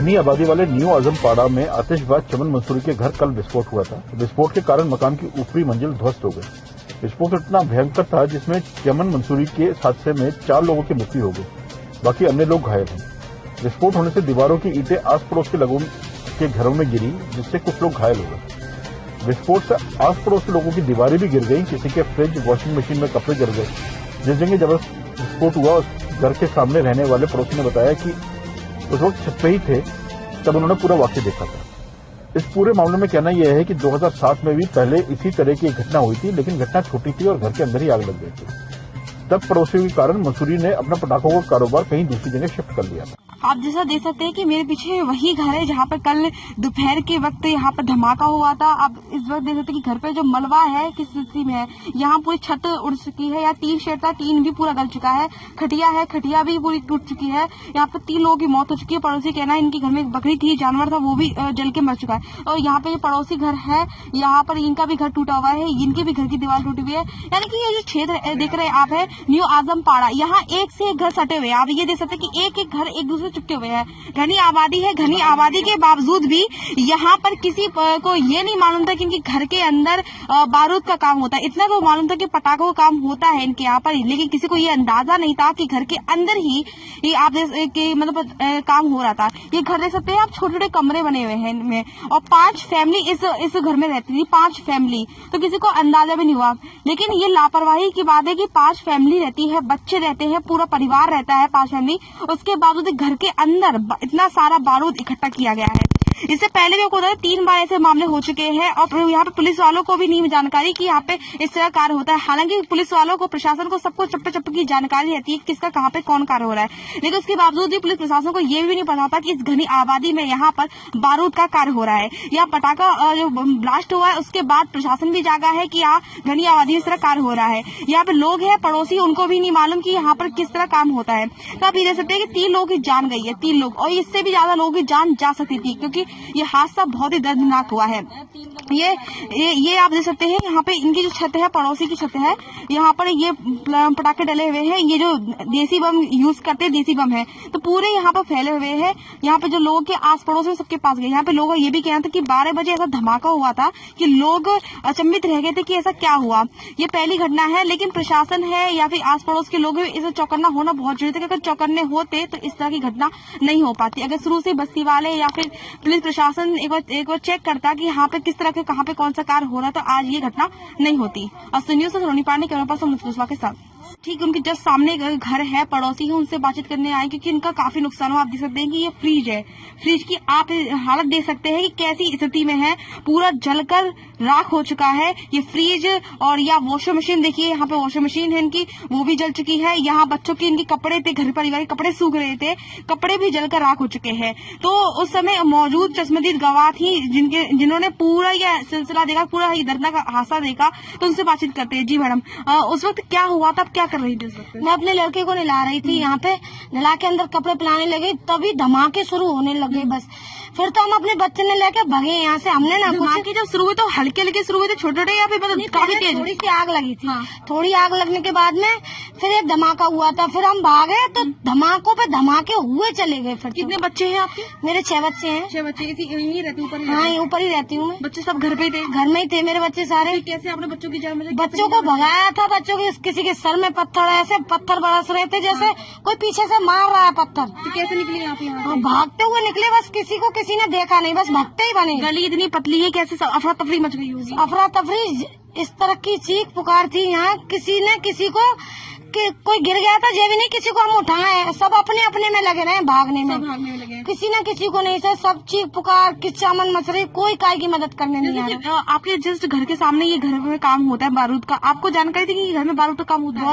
घनी आबादी वाले न्यू आजमपाड़ा में आतिशबाज चमन मंसूरी के घर कल विस्फोट हुआ था। विस्फोट के कारण मकान की ऊपरी मंजिल ध्वस्त हो गई। विस्फोट इतना भयंकर था जिसमें चमन मंसूरी के हादसे में 4 लोगों की मृत्यु हो गई, बाकी अन्य लोग घायल हैं। विस्फोट होने से दीवारों की ईंटें आस पड़ोस के लोगों के घरों में गिरी, जिससे कुछ लोग घायल हो गए। विस्फोट से आस पड़ोस के लोगों की दीवारें भी गिर गई, किसी के फ्रिज, वॉशिंग मशीन में कपड़े गिर गए। जिस जगह जब विस्फोट हुआ उस घर के सामने रहने वाले पड़ोसी ने बताया कि उस वक्त छत पे ही थे तब उन्होंने पूरा वाकया देखा था। इस पूरे मामले में कहना यह है कि 2007 में भी पहले इसी तरह की एक घटना हुई थी, लेकिन घटना छोटी थी और घर के अंदर ही आग लग गई थी। तब पड़ोसियों के कारण मंसूरी ने अपना पटाखों का कारोबार कहीं दूसरी जगह शिफ्ट कर लिया था। आप जैसा देख सकते हैं कि मेरे पीछे वही घर है जहाँ पर कल दोपहर के वक्त यहाँ पर धमाका हुआ था। आप इस वक्त देख सकते हैं कि घर पे जो मलबा है किस स्थिति में है। यहाँ पूरी छत उड़ चुकी है, या टीन शेड था, टीन भी पूरा गल चुका है। खटिया है, खटिया भी पूरी टूट चुकी है। यहाँ पर 3 लोगों की मौत हो चुकी है। पड़ोसी कहना है इनके घर में एक बकरी थी, जानवर था, वो भी जल के मर चुका है। और यहाँ पे पड़ोसी घर है, यहाँ पर इनका भी घर टूटा हुआ है, इनके भी घर की दीवार टूटी हुई है। यानी कि ये जो क्षेत्र देख रहे हैं आप है न्यू आजमपाड़ा, यहाँ एक से एक घर सटे हुए हैं। आप ये देख सकते हैं कि एक एक घर एक दूसरे चिपके हुए हैं। घनी आबादी है, घनी आबादी के बावजूद भी यहाँ पर किसी को ये नहीं मालूम था कि इनके घर के अंदर बारूद का काम होता है। इतना तो मालूम था कि पटाखों का काम होता है इनके यहाँ पर, लेकिन किसी को ये अंदाजा नहीं था कि घर के अंदर ही आप मतलब काम हो रहा था। ये घर देख सकते हैं आप, छोटे छोटे कमरे बने हुए हैं इनमें, और 5 फैमिली इस घर में रहती थी। 5 फैमिली, तो किसी को अंदाजा भी नहीं हुआ। लेकिन ये लापरवाही की बात है कि 5 फैमिली रहती है, बच्चे रहते हैं, पूरा परिवार रहता है 5 फैमिली, उसके बावजूद घर के अंदर इतना सारा बारूद इकट्ठा किया गया है। इससे पहले भी आपको 3 बार ऐसे मामले हो चुके हैं, और यहाँ पे पुलिस वालों को भी नहीं जानकारी कि यहाँ पे इस तरह कार्य होता है। हालांकि पुलिस वालों को, प्रशासन को, सबको चप्पे चप्पे की जानकारी रहती है किसका कहाँ पे कौन कार्य हो रहा है, लेकिन उसके बावजूद भी पुलिस प्रशासन को ये भी नहीं पता था कि इस घनी आबादी में यहाँ पर बारूद का कार्य हो रहा है। यहाँ पटाखा जो ब्लास्ट हुआ है उसके बाद प्रशासन भी जागा है कि यहाँ घनी आबादी में इस तरह कार्य हो रहा है। यहाँ पे लोग है पड़ोसी, उनको भी नहीं मालूम कि यहाँ पर किस तरह काम होता है। तो आप ये देख सकते हैं कि 3 लोगों की जान गई है, 3 लोग, और इससे भी ज्यादा लोगों की जान जा सकती थी, क्योंकि ये हादसा बहुत ही दर्दनाक हुआ है। ये आप देख सकते हैं यहाँ पे इनकी जो छत है, पड़ोसी की छत है, यहाँ पर ये पटाखे डले हुए हैं। ये जो देसी बम यूज करते हैं, देसी बम है, तो पूरे यहाँ पर फैले हुए हैं। यहाँ पे जो लोग के आस पड़ोस में सबके पास गए। यहाँ पे लोगों ये भी कहना था कि 12 बजे ऐसा धमाका हुआ था कि लोग अचंभित रह गए थे कि ऐसा क्या हुआ। ये पहली घटना है, लेकिन प्रशासन है या फिर आस पड़ोस के लोग इसे चौकन्ना होना बहुत जरूरी था। अगर चौकन्ने होते तो इस तरह की घटना नहीं हो पाती। अगर शुरू से बस्ती वाले या फिर पुलिस प्रशासन एक बार चेक करता कि यहाँ पे किस तरह के कहाँ पे कौन सा कार्य हो रहा है, तो आज ये घटना नहीं होती। और सुनियो से सोनी पांडे कैमरा पर्सन मुस्तफा के साथ। ठीक, उनके जस्ट सामने घर है, पड़ोसी है, उनसे बातचीत करने आए क्योंकि इनका काफी नुकसान हुआ। आप देख सकते हैं कि ये फ्रिज है, फ्रिज की आप हालत देख सकते हैं कि कैसी स्थिति में है, पूरा जलकर राख हो चुका है ये फ्रिज। और या वॉशिंग मशीन देखिए, यहाँ पे वॉशिंग मशीन है इनकी, वो भी जल चुकी है। यहाँ बच्चों के इनके कपड़े थे, घर परिवार के कपड़े सूख रहे थे, कपड़े भी जलकर राख हो चुके हैं। तो उस समय मौजूद चश्मदीद गवाह थी जिन्होंने पूरा यह सिलसिला देखा, पूरा ये दर्दनाक हादसा देखा, तो उनसे बातचीत करते हैं। जी मैडम, उस वक्त क्या हुआ था, क्या कर रही थी उस वक्त? मैं अपने लड़के को नहला रही थी, यहाँ पे नहला के अंदर कपड़े पहनाने लगे, तभी धमाके शुरू होने लगे। बस फिर तो हम अपने बच्चे ने लेके भागे यहाँ से। हमने ना धमाके जब शुरू हुए तो हल्के हल्के शुरू हुए थे, छोटे छोटे, या फिर मतलब काफी तेज? थोड़ी सी आग लगी थी। थोड़ी आग लगने के बाद में फिर एक धमाका हुआ था, फिर हम भागे तो धमाकों पे धमाके हुए चले गए। फिर कितने बच्चे हैं आपके? मेरे 6 बच्चे हैं। 6 बच्चे यहीं रहते ऊपर? हाँ, ऊपर ही रहती हूँ मैं। बच्चे सब घर पे ही थे? घर में ही थे मेरे बच्चे सारे। कैसे आपने बच्चों की जान बचाई? बच्चों को भगाया था, बच्चों के किसी के सर में पत्थर, ऐसे पत्थर बरस रहे थे जैसे कोई पीछे से मार रहा है पत्थर। तो कैसे निकली आप यहाँ से? भागते हुए निकले, बस किसी को किसी ने देखा नहीं, बस भागते ही बने। गली इतनी पतली है, कैसे अफरा तफरी मच गई होगी? अफरा तफरी, इस तरह की चीख पुकार थी यहाँ। किसी ने किसी को कोई गिर गया था, ये भी नहीं किसी को हम उठाए, सब अपने अपने में लगे रहे भागने में, किसी न किसी को नहीं से सब चीख पुकार किच्चामन मच रही, कोई काय की मदद करने नहीं आ रहा। आपके जस्ट घर के सामने ये घर में काम होता है बारूद का, आपको जानकारी थी कि घर में बारूद का काम होता है?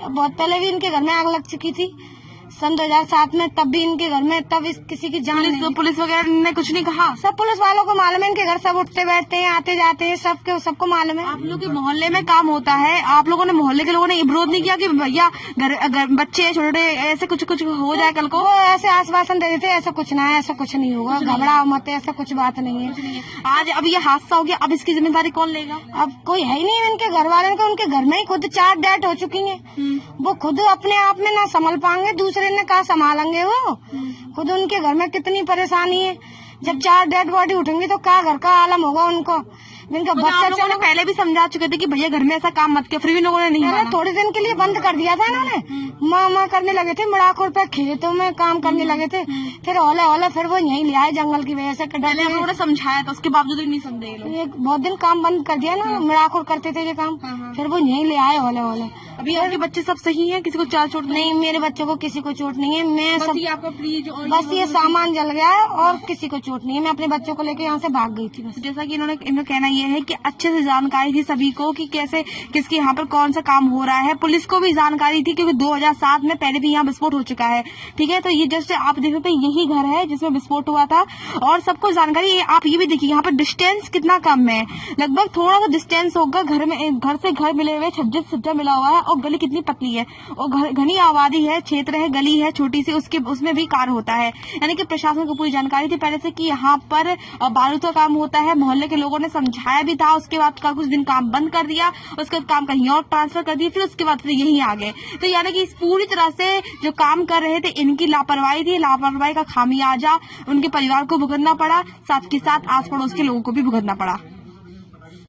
बहुत पहले भी इनके घर में आग लग चुकी थी, सन 2007 में, तब भी इनके घर में, तब किसी की जान नहीं। पुलिस वगैरह ने कुछ नहीं कहा? सब पुलिस वालों को मालूम है, इनके घर सब उठते बैठते हैं, आते जाते हैं, सबको मालूम है। आप लोग के मोहल्ले में काम होता है, आप लोगों ने, मोहल्ले के लोगों ने विरोध नहीं किया कि भैया घर बच्चे छोटे ऐसे कुछ हो जाए कल को? वो ऐसे आश्वासन दे देते, ऐसा कुछ ना है, ऐसा कुछ नहीं होगा, घबराओ मत, ऐसा कुछ बात नहीं है। आज अब ये हादसा हो गया, अब इसकी जिम्मेदारी कौन लेगा? अब कोई है ही नहीं इनके घर वाले, उनके घर में ही खुद 4 डेथ हो चुकी है। वो खुद अपने आप में ना संभल पाएंगे, दूसरे दूसरे ने कहा संभालेंगे वो। खुद उनके घर में कितनी परेशानी है, जब 4 डेड बॉडी उठेंगी तो क्या घर का आलम होगा उनको। जिनका बच्चा लोगों ने पहले भी समझा चुके थे कि भैया घर में ऐसा काम मत किया, फिर भी लोगों ने नहीं माना। थोड़े दिन के लिए बंद कर दिया था इन्होंने, माँ करने लगे थे, मड़ाकोर पे खेतों में काम करने लगे थे, फिर हौले फिर वो यहीं ले आए जंगल की वजह से। उन्होंने समझाया था, उसके बावजूद नहीं समझे ये लोग। बहुत दिन काम बंद कर दिया ना, मड़ाकोर करते थे ये काम, फिर वो यहीं ले आए हौले। अभी आपके बच्चे सब सही हैं, किसी को चोट नहीं? मेरे बच्चों को किसी को चोट नहीं है। मैं सब आपका फ्रिज और बस ये सामान जल गया है और किसी को चोट नहीं है। मैं अपने बच्चों को लेके यहाँ से भाग गई थी बस। जैसा कि इनका कहना ये है कि अच्छे से जानकारी थी सभी को कि कैसे किसके यहाँ पर कौन सा काम हो रहा है। पुलिस को भी जानकारी थी क्योंकि 2007 में पहले भी यहाँ विस्फोट हो चुका है। ठीक है, तो ये जस्ट आप देख सकते हैं यही घर है जिसमें विस्फोट हुआ था और सबको जानकारी। आप ये भी देखिए यहाँ पर डिस्टेंस कितना कम है, लगभग थोड़ा सा डिस्टेंस होगा। घर से घर मिले हुए, छज्जा सज्जा मिला हुआ है और गली कितनी पतली है और घनी आबादी है, क्षेत्र है, गली है छोटी सी, उसमें भी कार्य होता है। यानी कि प्रशासन को पूरी जानकारी थी पहले से कि यहाँ पर बारूद का काम होता है। मोहल्ले के लोगों ने समझाया भी था, उसके बाद कुछ दिन काम बंद कर दिया, उसके बाद काम कहीं और ट्रांसफर कर दिया, फिर उसके बाद फिर यहीं आ गए। तो यानी कि इस पूरी तरह से जो काम कर रहे थे इनकी लापरवाही थी, लापरवाही का खामियाजा उनके परिवार को भुगतना पड़ा, साथ के साथ आस पड़ोस के लोगों को भी भुगतना पड़ा।